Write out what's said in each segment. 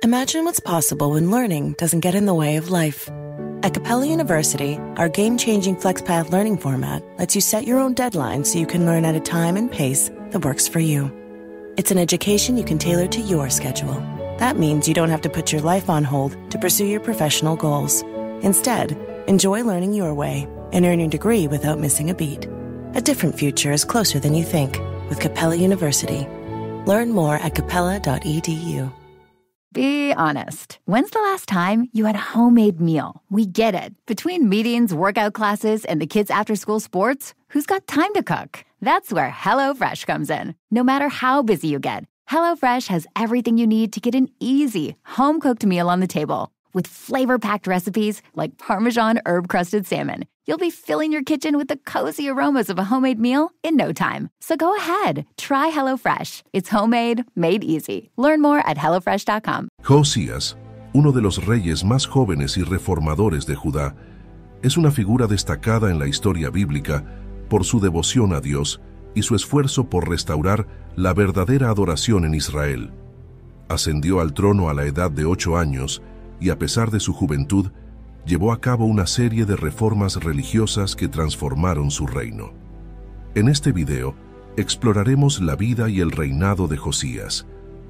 Imagine what's possible when learning doesn't get in the way of life. At Capella University, our game-changing FlexPath learning format lets you set your own deadlines so you can learn at a time and pace that works for you. It's an education you can tailor to your schedule. That means you don't have to put your life on hold to pursue your professional goals. Instead, enjoy learning your way and earn your degree without missing a beat. A different future is closer than you think with Capella University. Learn more at capella.edu. Be honest. When's the last time you had a homemade meal? We get it. Between meetings, workout classes, and the kids' after-school sports, who's got time to cook? That's where HelloFresh comes in. No matter how busy you get, HelloFresh has everything you need to get an easy, home-cooked meal on the table. With flavor-packed recipes like Parmesan herb-crusted salmon, you'll be filling your kitchen with the cozy aromas of a homemade meal in no time. So go ahead, try HelloFresh. It's homemade, made easy. Learn more at HelloFresh.com. Josías, uno de los reyes más jóvenes y reformadores de Judá, es una figura destacada en la historia bíblica por su devoción a Dios y su esfuerzo por restaurar la verdadera adoración en Israel. Ascendió al trono a la edad de 8 años y a pesar de su juventud, llevó a cabo una serie de reformas religiosas que transformaron su reino. En este video, exploraremos la vida y el reinado de Josías,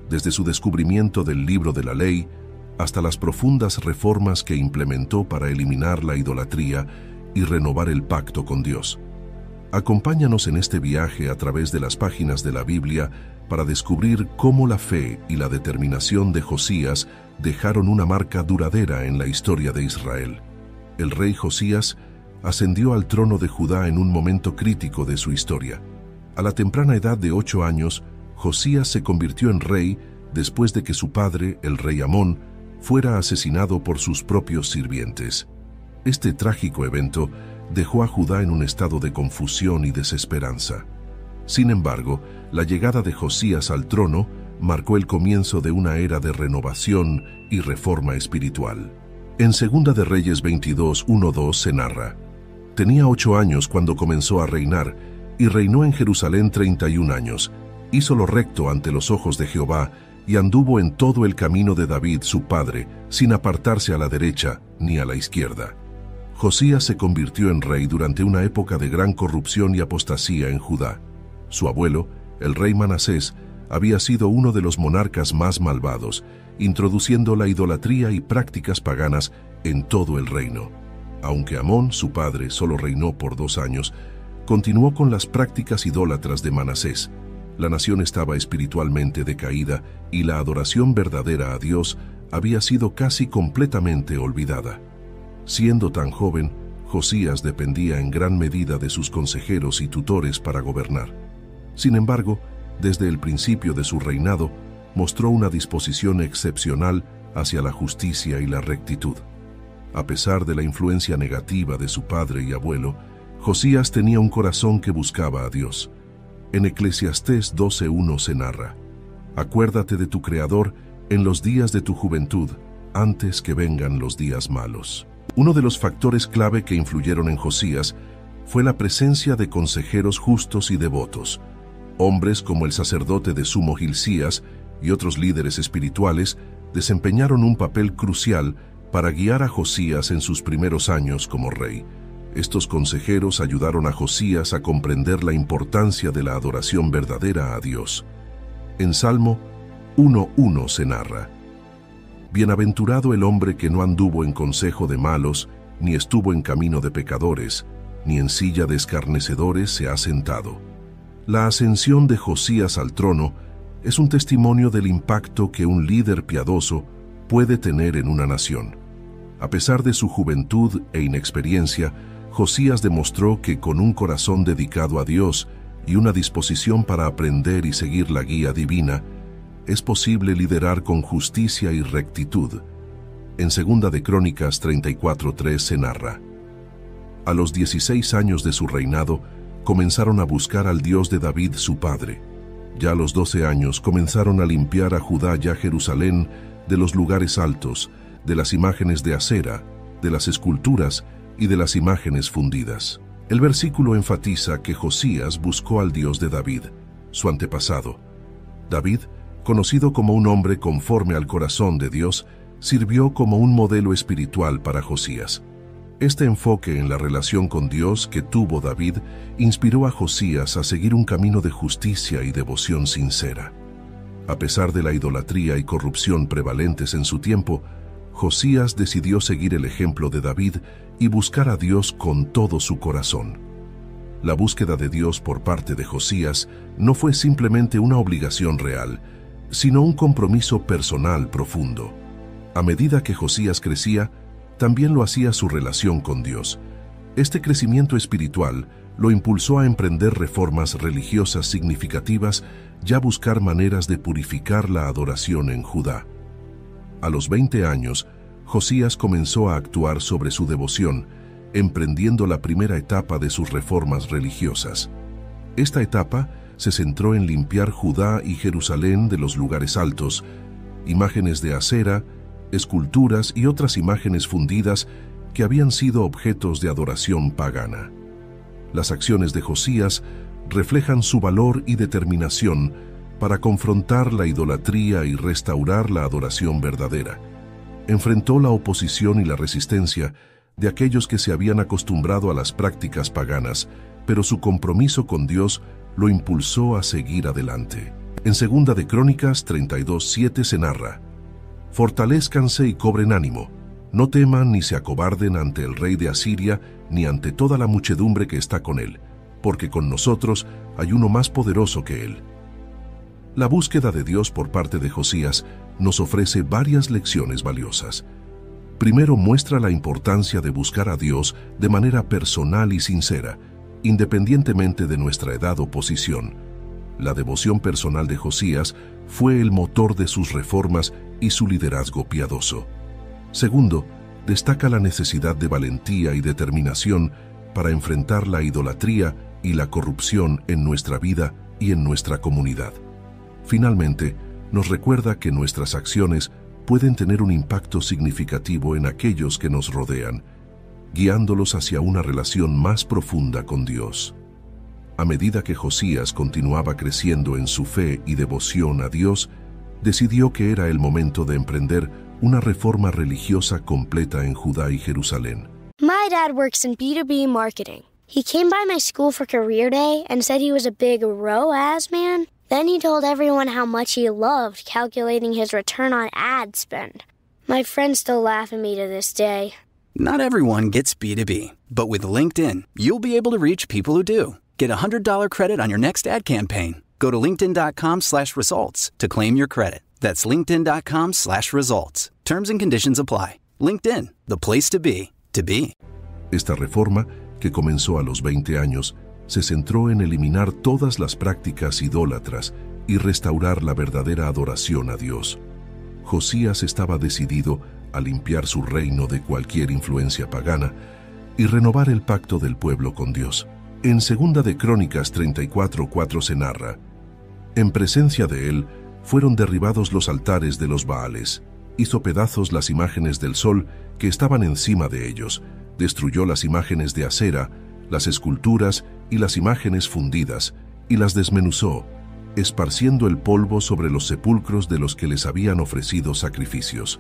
desde su descubrimiento del libro de la ley hasta las profundas reformas que implementó para eliminar la idolatría y renovar el pacto con Dios. Acompáñanos en este viaje a través de las páginas de la Biblia para descubrir cómo la fe y la determinación de Josías dejaron una marca duradera en la historia de Israel. El rey Josías ascendió al trono de Judá en un momento crítico de su historia. A la temprana edad de 8 años, Josías se convirtió en rey después de que su padre, el rey Amón, fuera asesinado por sus propios sirvientes. Este trágico evento dejó a Judá en un estado de confusión y desesperanza. Sin embargo, la llegada de Josías al trono marcó el comienzo de una era de renovación y reforma espiritual. En 2 de Reyes 22, 1-2 se narra: tenía 8 años cuando comenzó a reinar, y reinó en Jerusalén 31 años. Hizo lo recto ante los ojos de Jehová, y anduvo en todo el camino de David su padre, sin apartarse a la derecha ni a la izquierda. Josías se convirtió en rey durante una época de gran corrupción y apostasía en Judá. Su abuelo, el rey Manasés, había sido uno de los monarcas más malvados, introduciendo la idolatría y prácticas paganas en todo el reino. Aunque Amón, su padre, solo reinó por 2 años, continuó con las prácticas idólatras de Manasés. La nación estaba espiritualmente decaída y la adoración verdadera a Dios había sido casi completamente olvidada. Siendo tan joven, Josías dependía en gran medida de sus consejeros y tutores para gobernar. Sin embargo, desde el principio de su reinado, mostró una disposición excepcional hacia la justicia y la rectitud. A pesar de la influencia negativa de su padre y abuelo, Josías tenía un corazón que buscaba a Dios. En Eclesiastés 12:1 se narra: acuérdate de tu Creador en los días de tu juventud, antes que vengan los días malos. Uno de los factores clave que influyeron en Josías fue la presencia de consejeros justos y devotos. Hombres como el sacerdote de sumo Hilcías y otros líderes espirituales desempeñaron un papel crucial para guiar a Josías en sus primeros años como rey. Estos consejeros ayudaron a Josías a comprender la importancia de la adoración verdadera a Dios. En Salmo 1:1 se narra: bienaventurado el hombre que no anduvo en consejo de malos, ni estuvo en camino de pecadores, ni en silla de escarnecedores se ha sentado. La ascensión de Josías al trono es un testimonio del impacto que un líder piadoso puede tener en una nación. A pesar de su juventud e inexperiencia, Josías demostró que con un corazón dedicado a Dios y una disposición para aprender y seguir la guía divina, es posible liderar con justicia y rectitud. En 2 de Crónicas 34:3 se narra: a los 16 años de su reinado, comenzaron a buscar al Dios de David su padre. Ya a los 12 años comenzaron a limpiar a Judá y a Jerusalén de los lugares altos, de las imágenes de acera, de las esculturas y de las imágenes fundidas. El versículo enfatiza que Josías buscó al Dios de David, su antepasado. David conocido como un hombre conforme al corazón de Dios, sirvió como un modelo espiritual para Josías. Este enfoque en la relación con Dios que tuvo David inspiró a Josías a seguir un camino de justicia y devoción sincera. A pesar de la idolatría y corrupción prevalentes en su tiempo, Josías decidió seguir el ejemplo de David y buscar a Dios con todo su corazón. La búsqueda de Dios por parte de Josías no fue simplemente una obligación real, sino un compromiso personal profundo. A medida que Josías crecía, también lo hacía su relación con Dios. Este crecimiento espiritual lo impulsó a emprender reformas religiosas significativas y a buscar maneras de purificar la adoración en Judá. A los 20 años, Josías comenzó a actuar sobre su devoción, emprendiendo la primera etapa de sus reformas religiosas. Esta etapa se centró en limpiar Judá y Jerusalén de los lugares altos, imágenes de acera, esculturas y otras imágenes fundidas que habían sido objetos de adoración pagana. Las acciones de Josías reflejan su valor y determinación para confrontar la idolatría y restaurar la adoración verdadera. Enfrentó la oposición y la resistencia de aquellos que se habían acostumbrado a las prácticas paganas, pero su compromiso con Dios lo impulsó a seguir adelante. En 2 de Crónicas 32:7 se narra: «Fortalézcanse y cobren ánimo, no teman ni se acobarden ante el rey de Asiria ni ante toda la muchedumbre que está con él, porque con nosotros hay uno más poderoso que él». La búsqueda de Dios por parte de Josías nos ofrece varias lecciones valiosas. Primero, muestra la importancia de buscar a Dios de manera personal y sincera, independientemente de nuestra edad o posición. La devoción personal de Josías fue el motor de sus reformas y su liderazgo piadoso. Segundo, destaca la necesidad de valentía y determinación para enfrentar la idolatría y la corrupción en nuestra vida y en nuestra comunidad. Finalmente, nos recuerda que nuestras acciones pueden tener un impacto significativo en aquellos que nos rodean, guiándolos hacia una relación más profunda con Dios. A medida que Josías continuaba creciendo en su fe y devoción a Dios, decidió que era el momento de emprender una reforma religiosa completa en Judá y Jerusalén. My dad works in B2B marketing. He came by my school for career day and said he was a big ROAS man. Then he told everyone how much he loved calculating his return on ad spend. My friends still laugh at me to this day. Not everyone gets B2B, but with LinkedIn, you'll be able to reach people who do. Get a $100 credit on your next ad campaign. Go to linkedin.com/results to claim your credit. That's linkedin.com/results. Terms and conditions apply. LinkedIn, the place to be, to be. Esta reforma, que comenzó a los 20 años, se centró en eliminar todas las prácticas idólatras y restaurar la verdadera adoración a Dios. Josías estaba decidido a limpiar su reino de cualquier influencia pagana y renovar el pacto del pueblo con Dios. En 2 de Crónicas 34:4 se narra: «En presencia de él fueron derribados los altares de los Baales, hizo pedazos las imágenes del sol que estaban encima de ellos, destruyó las imágenes de acera, las esculturas y las imágenes fundidas, y las desmenuzó, esparciendo el polvo sobre los sepulcros de los que les habían ofrecido sacrificios».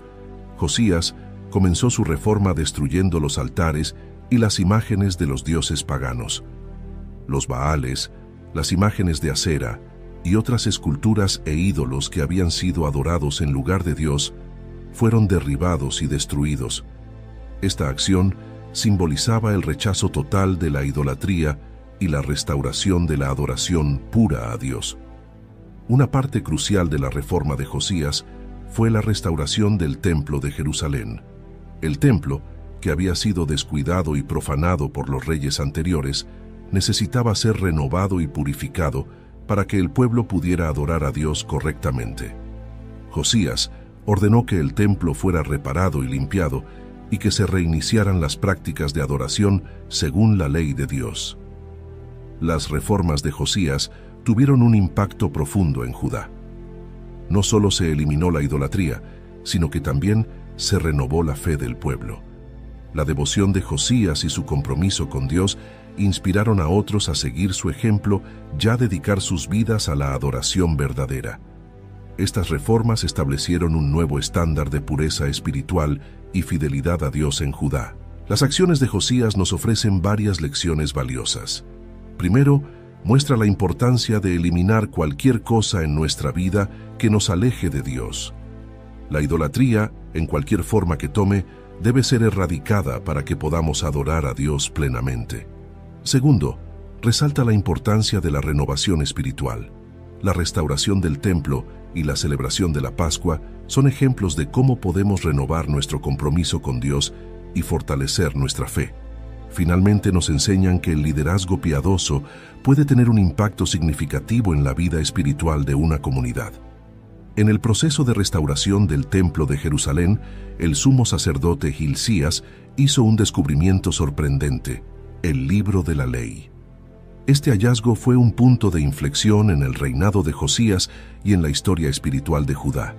Josías comenzó su reforma destruyendo los altares y las imágenes de los dioses paganos. Los Baales, las imágenes de acera y otras esculturas e ídolos que habían sido adorados en lugar de Dios fueron derribados y destruidos. Esta acción simbolizaba el rechazo total de la idolatría y la restauración de la adoración pura a Dios. Una parte crucial de la reforma de Josías fue la restauración del Templo de Jerusalén. El templo, que había sido descuidado y profanado por los reyes anteriores, necesitaba ser renovado y purificado para que el pueblo pudiera adorar a Dios correctamente. Josías ordenó que el templo fuera reparado y limpiado y que se reiniciaran las prácticas de adoración según la ley de Dios. Las reformas de Josías tuvieron un impacto profundo en Judá. No solo se eliminó la idolatría, sino que también se renovó la fe del pueblo. La devoción de Josías y su compromiso con Dios inspiraron a otros a seguir su ejemplo y a dedicar sus vidas a la adoración verdadera. Estas reformas establecieron un nuevo estándar de pureza espiritual y fidelidad a Dios en Judá. Las acciones de Josías nos ofrecen varias lecciones valiosas. Primero, muestra la importancia de eliminar cualquier cosa en nuestra vida que nos aleje de Dios. La idolatría, en cualquier forma que tome, debe ser erradicada para que podamos adorar a Dios plenamente. Segundo, resalta la importancia de la renovación espiritual. La restauración del templo y la celebración de la Pascua son ejemplos de cómo podemos renovar nuestro compromiso con Dios y fortalecer nuestra fe. Finalmente nos enseñan que el liderazgo piadoso puede tener un impacto significativo en la vida espiritual de una comunidad. En el proceso de restauración del Templo de Jerusalén, el sumo sacerdote Hilcías hizo un descubrimiento sorprendente: el Libro de la Ley. Este hallazgo fue un punto de inflexión en el reinado de Josías y en la historia espiritual de Judá.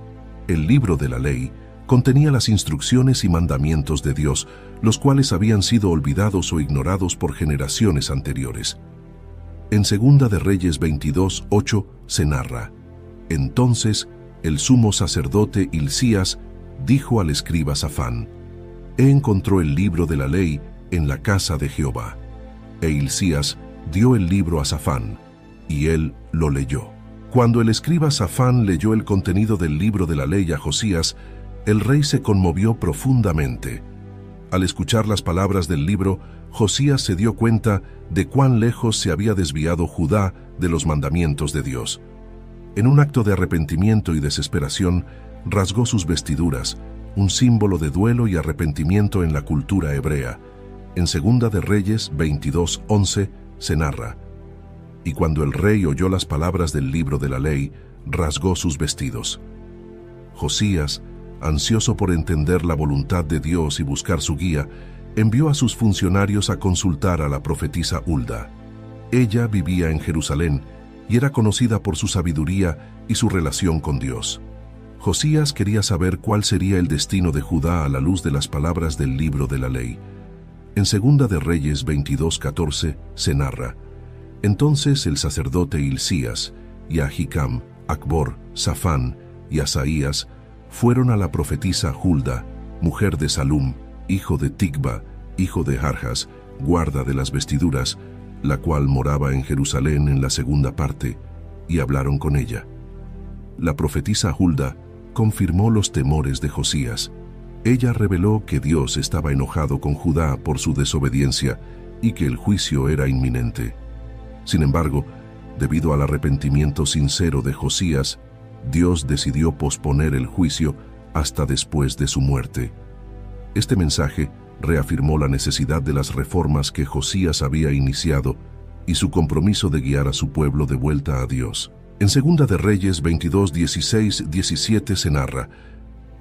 El Libro de la Ley contenía las instrucciones y mandamientos de Dios, los cuales habían sido olvidados o ignorados por generaciones anteriores. En 2 de Reyes 22:8 se narra: Entonces el sumo sacerdote Hilcías dijo al escriba Safán: encontró el libro de la ley en la casa de Jehová. E Hilcías dio el libro a Safán, y él lo leyó. Cuando el escriba Safán leyó el contenido del libro de la ley a Josías, el rey se conmovió profundamente. Al escuchar las palabras del libro, Josías se dio cuenta de cuán lejos se había desviado Judá de los mandamientos de Dios. En un acto de arrepentimiento y desesperación, rasgó sus vestiduras, un símbolo de duelo y arrepentimiento en la cultura hebrea. En 2 de Reyes 22:11 se narra: y cuando el rey oyó las palabras del libro de la ley, rasgó sus vestidos. Josías, ansioso por entender la voluntad de Dios y buscar su guía, envió a sus funcionarios a consultar a la profetisa Hulda. Ella vivía en Jerusalén y era conocida por su sabiduría y su relación con Dios. Josías quería saber cuál sería el destino de Judá a la luz de las palabras del libro de la ley. En 2 de Reyes 22:14 se narra: entonces el sacerdote Hilcías y Ahicam, Acbor, Safán y Asaías fueron a la profetisa Hulda, mujer de Salum, hijo de Ticba, hijo de Jarjas, guarda de las vestiduras, la cual moraba en Jerusalén en la segunda parte, y hablaron con ella. La profetisa Hulda confirmó los temores de Josías. Ella reveló que Dios estaba enojado con Judá por su desobediencia y que el juicio era inminente. Sin embargo, debido al arrepentimiento sincero de Josías, Dios decidió posponer el juicio hasta después de su muerte. Este mensaje reafirmó la necesidad de las reformas que Josías había iniciado y su compromiso de guiar a su pueblo de vuelta a Dios. En 2 de Reyes 22:16-17 se narra: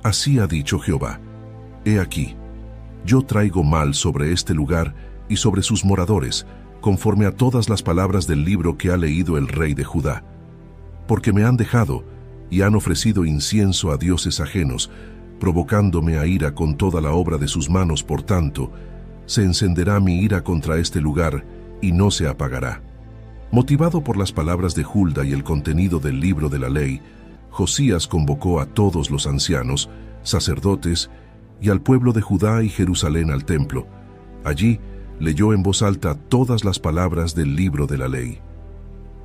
así ha dicho Jehová: he aquí, yo traigo mal sobre este lugar y sobre sus moradores, conforme a todas las palabras del libro que ha leído el rey de Judá. Porque me han dejado y han ofrecido incienso a dioses ajenos, provocándome a ira con toda la obra de sus manos. Por tanto, se encenderá mi ira contra este lugar y no se apagará. Motivado por las palabras de Hulda y el contenido del libro de la ley, Josías convocó a todos los ancianos, sacerdotes y al pueblo de Judá y Jerusalén al templo. Allí leyó en voz alta todas las palabras del libro de la ley.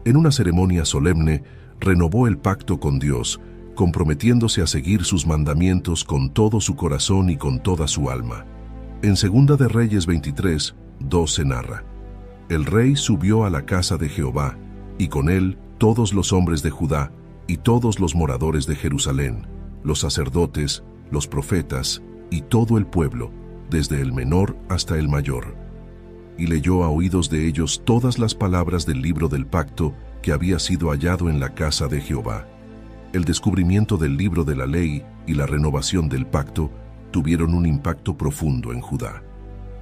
En una ceremonia solemne, renovó el pacto con Dios, comprometiéndose a seguir sus mandamientos con todo su corazón y con toda su alma. En 2 de Reyes 23:2 se narra: el rey subió a la casa de Jehová, y con él todos los hombres de Judá y todos los moradores de Jerusalén, los sacerdotes, los profetas y todo el pueblo, desde el menor hasta el mayor. Y leyó a oídos de ellos todas las palabras del libro del pacto que había sido hallado en la casa de Jehová. El descubrimiento del libro de la ley y la renovación del pacto tuvieron un impacto profundo en Judá.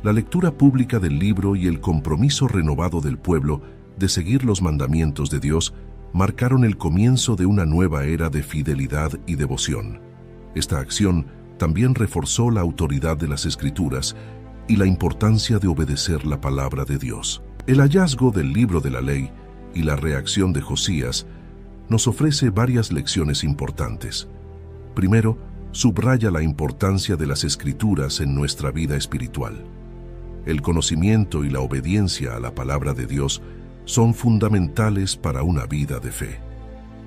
La lectura pública del libro y el compromiso renovado del pueblo de seguir los mandamientos de Dios marcaron el comienzo de una nueva era de fidelidad y devoción. Esta acción también reforzó la autoridad de las Escrituras y la importancia de obedecer la palabra de Dios. El hallazgo del libro de la ley y la reacción de Josías nos ofrece varias lecciones importantes. Primero, subraya la importancia de las Escrituras en nuestra vida espiritual. El conocimiento y la obediencia a la palabra de Dios son fundamentales para una vida de fe.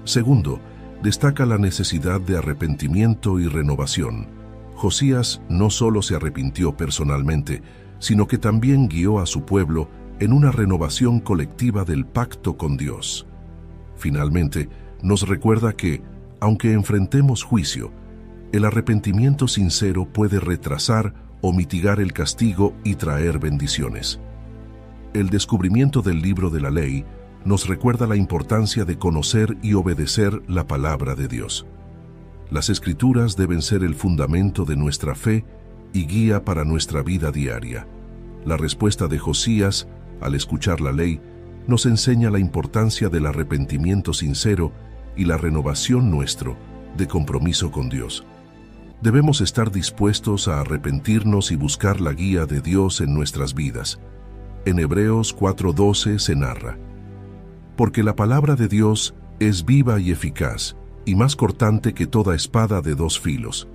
Segundo, destaca la necesidad de arrepentimiento y renovación. Josías no solo se arrepintió personalmente, sino que también guió a su pueblo en una renovación colectiva del pacto con Dios. Finalmente, nos recuerda que, aunque enfrentemos juicio, el arrepentimiento sincero puede retrasar o mitigar el castigo y traer bendiciones. El descubrimiento del libro de la ley nos recuerda la importancia de conocer y obedecer la palabra de Dios. Las Escrituras deben ser el fundamento de nuestra fe y guía para nuestra vida diaria. La respuesta de Josías, al escuchar la ley, nos enseña la importancia del arrepentimiento sincero y la renovación nuestro de compromiso con Dios. Debemos estar dispuestos a arrepentirnos y buscar la guía de Dios en nuestras vidas. En Hebreos 4:12 se narra: porque la palabra de Dios es viva y eficaz, y más cortante que toda espada de dos filos,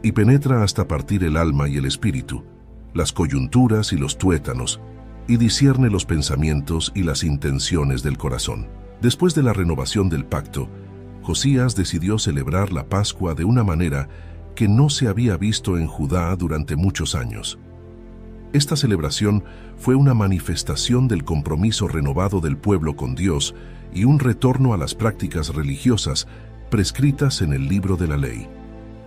y penetra hasta partir el alma y el espíritu, las coyunturas y los tuétanos, y discierne los pensamientos y las intenciones del corazón. Después de la renovación del pacto, Josías decidió celebrar la Pascua de una manera que no se había visto en Judá durante muchos años. Esta celebración fue una manifestación del compromiso renovado del pueblo con Dios y un retorno a las prácticas religiosas prescritas en el libro de la ley.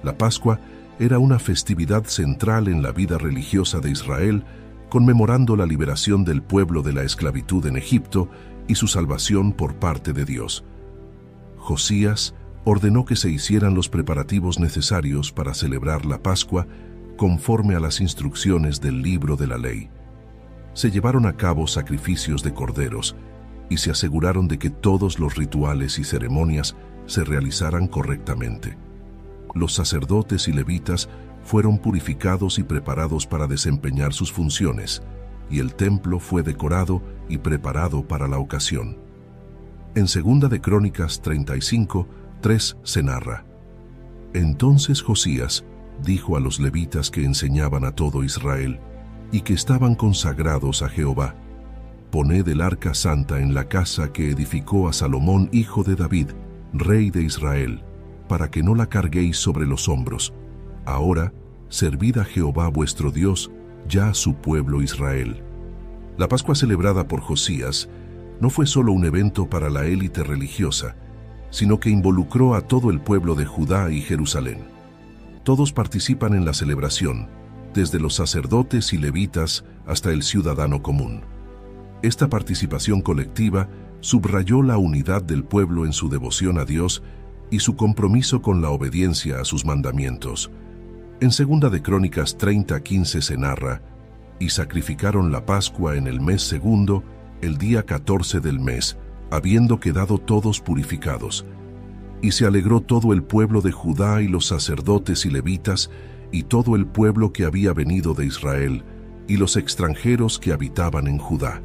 La Pascua era una festividad central en la vida religiosa de Israel, conmemorando la liberación del pueblo de la esclavitud en Egipto y su salvación por parte de Dios. Josías ordenó que se hicieran los preparativos necesarios para celebrar la Pascua conforme a las instrucciones del libro de la ley. Se llevaron a cabo sacrificios de corderos y se aseguraron de que todos los rituales y ceremonias se realizaran correctamente. Los sacerdotes y levitas fueron purificados y preparados para desempeñar sus funciones, y el templo fue decorado y preparado para la ocasión. En 2 de Crónicas 35:3 se narra: entonces Josías dijo a los levitas que enseñaban a todo Israel y que estaban consagrados a Jehová: poned el arca santa en la casa que edificó a Salomón, hijo de David, rey de Israel, para que no la carguéis sobre los hombros. Ahora, servid a Jehová vuestro Dios, ya a su pueblo Israel. La Pascua celebrada por Josías no fue solo un evento para la élite religiosa, sino que involucró a todo el pueblo de Judá y Jerusalén. Todos participan en la celebración, desde los sacerdotes y levitas hasta el ciudadano común. Esta participación colectiva subrayó la unidad del pueblo en su devoción a Dios y su compromiso con la obediencia a sus mandamientos. En 2 de Crónicas 30:15 se narra: y sacrificaron la Pascua en el mes segundo, el día 14 del mes, habiendo quedado todos purificados. Y se alegró todo el pueblo de Judá y los sacerdotes y levitas, y todo el pueblo que había venido de Israel, y los extranjeros que habitaban en Judá.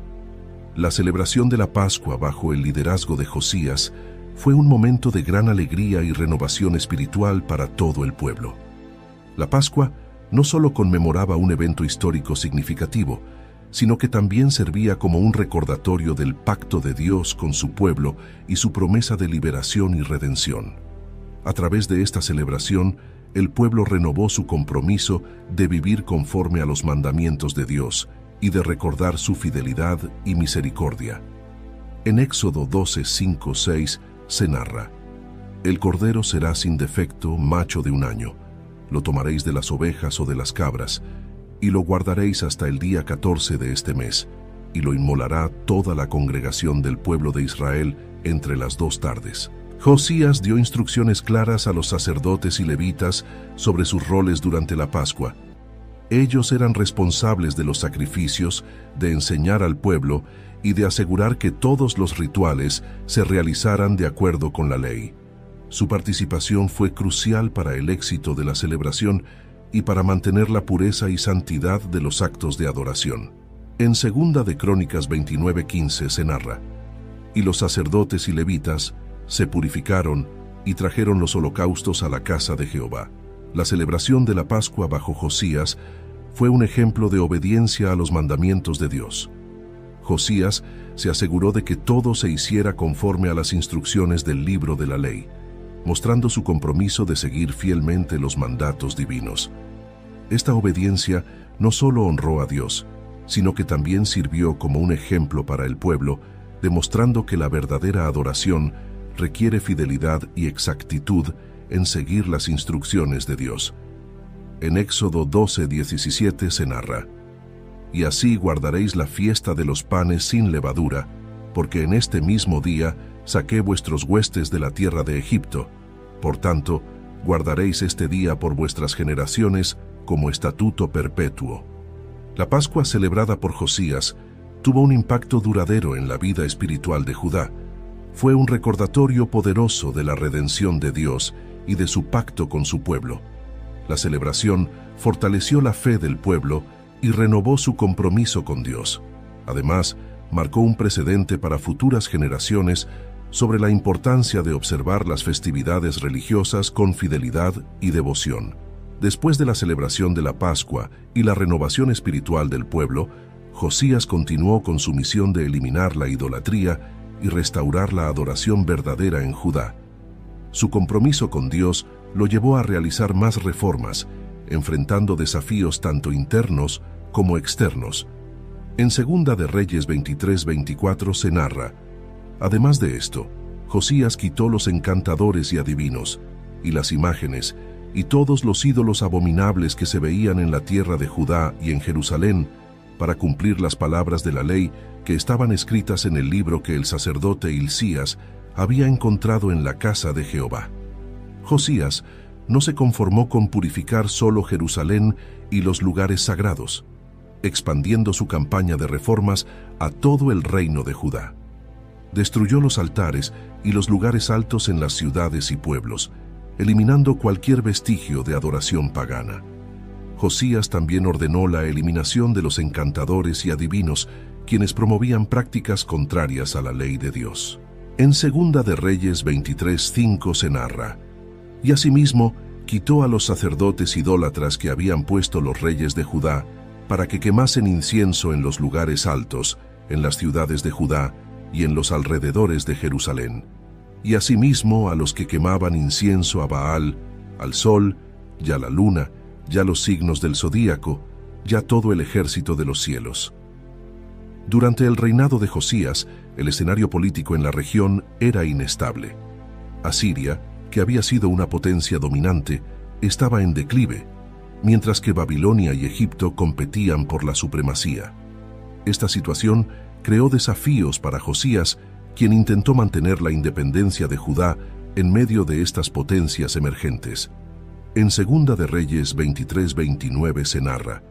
La celebración de la Pascua bajo el liderazgo de Josías fue un momento de gran alegría y renovación espiritual para todo el pueblo. La Pascua no solo conmemoraba un evento histórico significativo, sino que también servía como un recordatorio del pacto de Dios con su pueblo y su promesa de liberación y redención. A través de esta celebración, el pueblo renovó su compromiso de vivir conforme a los mandamientos de Dios y de recordar su fidelidad y misericordia. En Éxodo 12:5-6 se narra: el cordero será sin defecto, macho de un año. Lo tomaréis de las ovejas o de las cabras, y lo guardaréis hasta el día 14 de este mes, y lo inmolará toda la congregación del pueblo de Israel entre las 2 tardes. Josías dio instrucciones claras a los sacerdotes y levitas sobre sus roles durante la Pascua. Ellos eran responsables de los sacrificios, de enseñar al pueblo y de asegurar que todos los rituales se realizaran de acuerdo con la ley. Su participación fue crucial para el éxito de la celebración y para mantener la pureza y santidad de los actos de adoración. En 2 de Crónicas 29:15 se narra: y los sacerdotes y levitas se purificaron y trajeron los holocaustos a la casa de Jehová. La celebración de la Pascua bajo Josías fue un ejemplo de obediencia a los mandamientos de Dios. Josías se aseguró de que todo se hiciera conforme a las instrucciones del libro de la ley, mostrando su compromiso de seguir fielmente los mandatos divinos. Esta obediencia no solo honró a Dios, sino que también sirvió como un ejemplo para el pueblo, demostrando que la verdadera adoración requiere fidelidad y exactitud en seguir las instrucciones de Dios. En Éxodo 12:17 se narra: «Y así guardaréis la fiesta de los panes sin levadura, porque en este mismo día saqué vuestros huestes de la tierra de Egipto. Por tanto, guardaréis este día por vuestras generaciones como estatuto perpetuo». La Pascua celebrada por Josías tuvo un impacto duradero en la vida espiritual de Judá. Fue un recordatorio poderoso de la redención de Dios y de su pacto con su pueblo. La celebración fortaleció la fe del pueblo y renovó su compromiso con Dios. Además, marcó un precedente para futuras generaciones sobre la importancia de observar las festividades religiosas con fidelidad y devoción. Después de la celebración de la Pascua y la renovación espiritual del pueblo, Josías continuó con su misión de eliminar la idolatría y restaurar la adoración verdadera en Judá. Su compromiso con Dios lo llevó a realizar más reformas, enfrentando desafíos tanto internos como externos. En 2 de Reyes 23:24 se narra: «Además de esto, Josías quitó los encantadores y adivinos, y las imágenes, y todos los ídolos abominables que se veían en la tierra de Judá y en Jerusalén, para cumplir las palabras de la ley que estaban escritas en el libro que el sacerdote Hilcías había encontrado en la casa de Jehová». Josías no se conformó con purificar solo Jerusalén y los lugares sagrados, expandiendo su campaña de reformas a todo el reino de Judá. Destruyó los altares y los lugares altos en las ciudades y pueblos, eliminando cualquier vestigio de adoración pagana. Josías también ordenó la eliminación de los encantadores y adivinos, quienes promovían prácticas contrarias a la ley de Dios. En 2 de Reyes 23:5 se narra: «Y asimismo quitó a los sacerdotes idólatras que habían puesto los reyes de Judá, para que quemasen incienso en los lugares altos, en las ciudades de Judá y en los alrededores de Jerusalén. Y asimismo a los que quemaban incienso a Baal, al sol, y a la luna, y a los signos del zodíaco, y a todo el ejército de los cielos». Durante el reinado de Josías, el escenario político en la región era inestable. Asiria, que había sido una potencia dominante, estaba en declive, mientras que Babilonia y Egipto competían por la supremacía. Esta situación creó desafíos para Josías, quien intentó mantener la independencia de Judá en medio de estas potencias emergentes. En 2 de Reyes 23:29 se narra: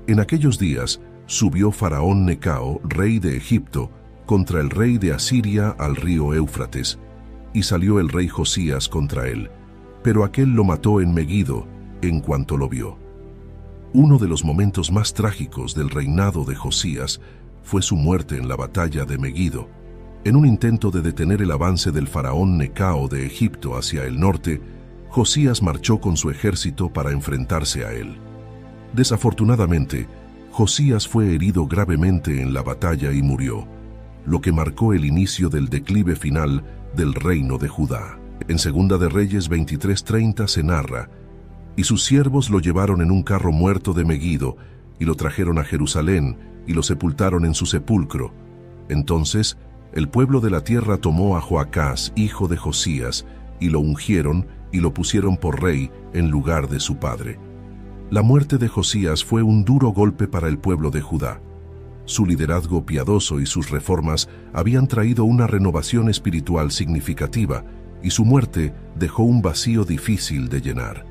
«En aquellos días subió Faraón Necao, rey de Egipto, contra el rey de Asiria al río Éufrates, y salió el rey Josías contra él, pero aquél lo mató en Meguido en cuanto lo vio». Uno de los momentos más trágicos del reinado de Josías fue su muerte en la batalla de Meguido. En un intento de detener el avance del faraón Necao de Egipto hacia el norte, Josías marchó con su ejército para enfrentarse a él. Desafortunadamente, Josías fue herido gravemente en la batalla y murió, lo que marcó el inicio del declive final del reino de Judá. En 2 de Reyes 23:30 se narra: «Y sus siervos lo llevaron en un carro muerto de Meguido, y lo trajeron a Jerusalén, y lo sepultaron en su sepulcro. Entonces el pueblo de la tierra tomó a Joacás, hijo de Josías, y lo ungieron y lo pusieron por rey en lugar de su padre». La muerte de Josías fue un duro golpe para el pueblo de Judá. Su liderazgo piadoso y sus reformas habían traído una renovación espiritual significativa, y su muerte dejó un vacío difícil de llenar.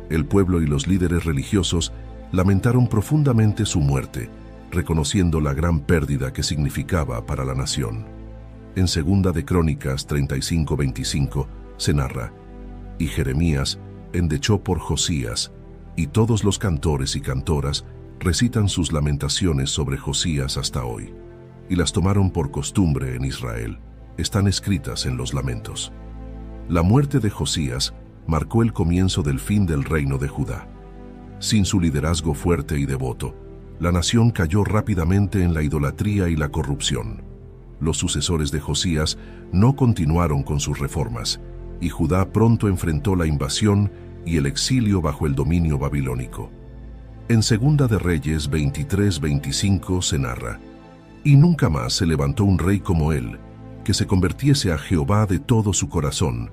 El pueblo y los líderes religiosos lamentaron profundamente su muerte, reconociendo la gran pérdida que significaba para la nación. En 2 de Crónicas 35:25 se narra: «Y Jeremías endechó por Josías, y todos los cantores y cantoras recitan sus lamentaciones sobre Josías hasta hoy, y las tomaron por costumbre en Israel. están escritas en los Lamentos. La muerte de Josías marcó el comienzo del fin del reino de Judá. Sin su liderazgo fuerte y devoto, la nación cayó rápidamente en la idolatría y la corrupción. Los sucesores de Josías no continuaron con sus reformas, y Judá pronto enfrentó la invasión y el exilio bajo el dominio babilónico. En Segunda de Reyes 23-25 se narra: «Y nunca más se levantó un rey como él, que se convirtiese a Jehová de todo su corazón,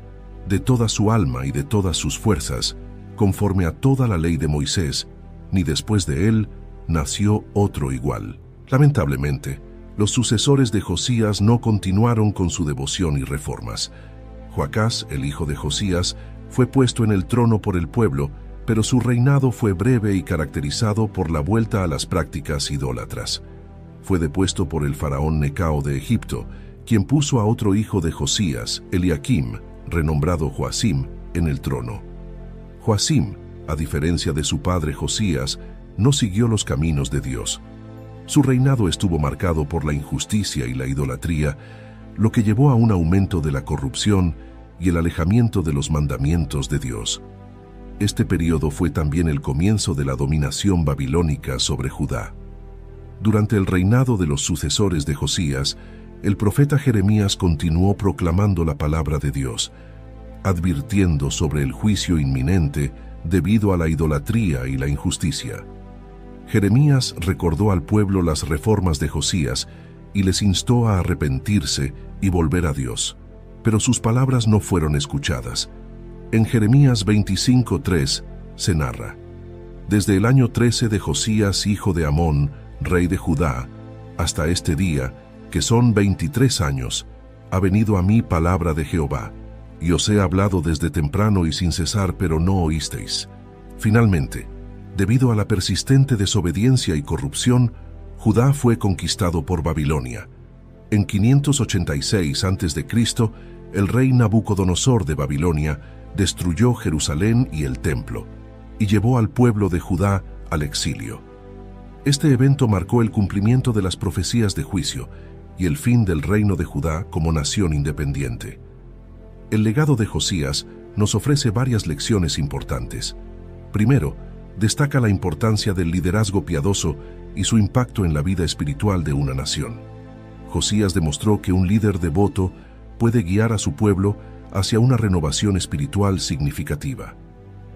de toda su alma y de todas sus fuerzas, conforme a toda la ley de Moisés, ni después de él nació otro igual». Lamentablemente, los sucesores de Josías no continuaron con su devoción y reformas. Joacás, el hijo de Josías, fue puesto en el trono por el pueblo, pero su reinado fue breve y caracterizado por la vuelta a las prácticas idólatras. Fue depuesto por el faraón Necao de Egipto, quien puso a otro hijo de Josías, Eliakim, renombrado Joacim, en el trono. Joacim, a diferencia de su padre Josías, no siguió los caminos de Dios. Su reinado estuvo marcado por la injusticia y la idolatría, lo que llevó a un aumento de la corrupción y el alejamiento de los mandamientos de Dios. Este periodo fue también el comienzo de la dominación babilónica sobre Judá. Durante el reinado de los sucesores de Josías, el profeta Jeremías continuó proclamando la palabra de Dios, advirtiendo sobre el juicio inminente debido a la idolatría y la injusticia. Jeremías recordó al pueblo las reformas de Josías y les instó a arrepentirse y volver a Dios, pero sus palabras no fueron escuchadas. En Jeremías 25:3 se narra: «Desde el año 13 de Josías, hijo de Amón, rey de Judá, hasta este día, que son 23 años, ha venido a mí palabra de Jehová, y os he hablado desde temprano y sin cesar, pero no oísteis». Finalmente, debido a la persistente desobediencia y corrupción, Judá fue conquistado por Babilonia. En 586 a.C., el rey Nabucodonosor de Babilonia destruyó Jerusalén y el templo, y llevó al pueblo de Judá al exilio. Este evento marcó el cumplimiento de las profecías de juicio y el fin del reino de Judá como nación independiente. El legado de Josías nos ofrece varias lecciones importantes. Primero, destaca la importancia del liderazgo piadoso y su impacto en la vida espiritual de una nación. Josías demostró que un líder devoto puede guiar a su pueblo hacia una renovación espiritual significativa.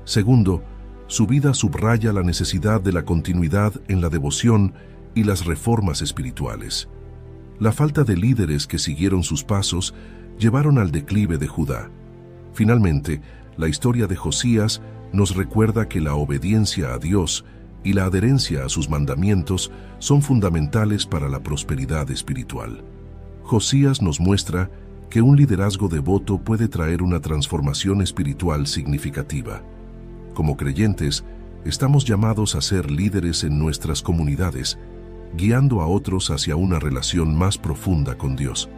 Segundo, su vida subraya la necesidad de la continuidad en la devoción y las reformas espirituales. La falta de líderes que siguieron sus pasos llevaron al declive de Judá. Finalmente, la historia de Josías nos recuerda que la obediencia a Dios y la adherencia a sus mandamientos son fundamentales para la prosperidad espiritual. Josías nos muestra que un liderazgo devoto puede traer una transformación espiritual significativa. Como creyentes, estamos llamados a ser líderes en nuestras comunidades, guiando a otros hacia una relación más profunda con Dios.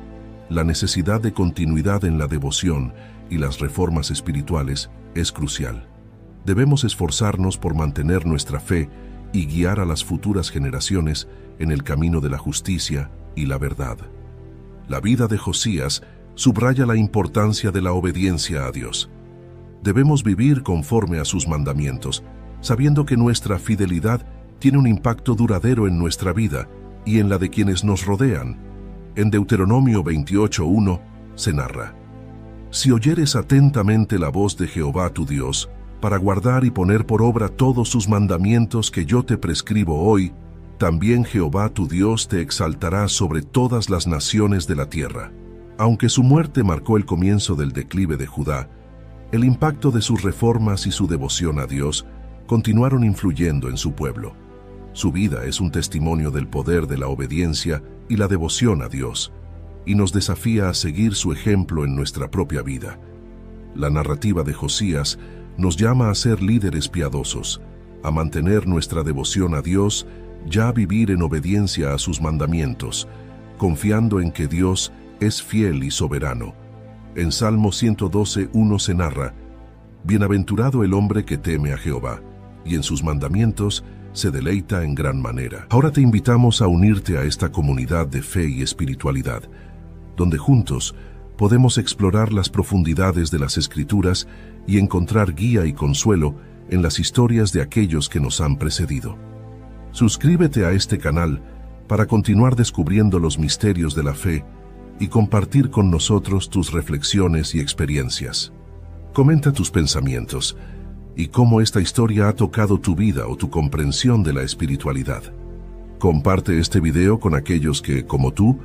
La necesidad de continuidad en la devoción y las reformas espirituales es crucial. Debemos esforzarnos por mantener nuestra fe y guiar a las futuras generaciones en el camino de la justicia y la verdad. La vida de Josías subraya la importancia de la obediencia a Dios. Debemos vivir conforme a sus mandamientos, sabiendo que nuestra fidelidad tiene un impacto duradero en nuestra vida y en la de quienes nos rodean. En Deuteronomio 28:1 se narra: «Si oyeres atentamente la voz de Jehová tu Dios, para guardar y poner por obra todos sus mandamientos que yo te prescribo hoy, también Jehová tu Dios te exaltará sobre todas las naciones de la tierra». Aunque su muerte marcó el comienzo del declive de Judá, el impacto de sus reformas y su devoción a Dios continuaron influyendo en su pueblo. Su vida es un testimonio del poder de la obediencia y la devoción a Dios, y nos desafía a seguir su ejemplo en nuestra propia vida. La narrativa de Josías nos llama a ser líderes piadosos, a mantener nuestra devoción a Dios, ya a vivir en obediencia a sus mandamientos, confiando en que Dios es fiel y soberano. En Salmo 112:1 se narra: «Bienaventurado el hombre que teme a Jehová, y en sus mandamientos se deleita en gran manera». Ahora te invitamos a unirte a esta comunidad de fe y espiritualidad, donde juntos podemos explorar las profundidades de las Escrituras y encontrar guía y consuelo en las historias de aquellos que nos han precedido. Suscríbete a este canal para continuar descubriendo los misterios de la fe y compartir con nosotros tus reflexiones y experiencias. Comenta tus pensamientos y cómo esta historia ha tocado tu vida o tu comprensión de la espiritualidad. Comparte este video con aquellos que, como tú,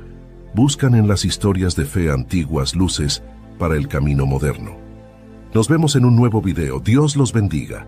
buscan en las historias de fe antiguas luces para el camino moderno. Nos vemos en un nuevo video. Dios los bendiga.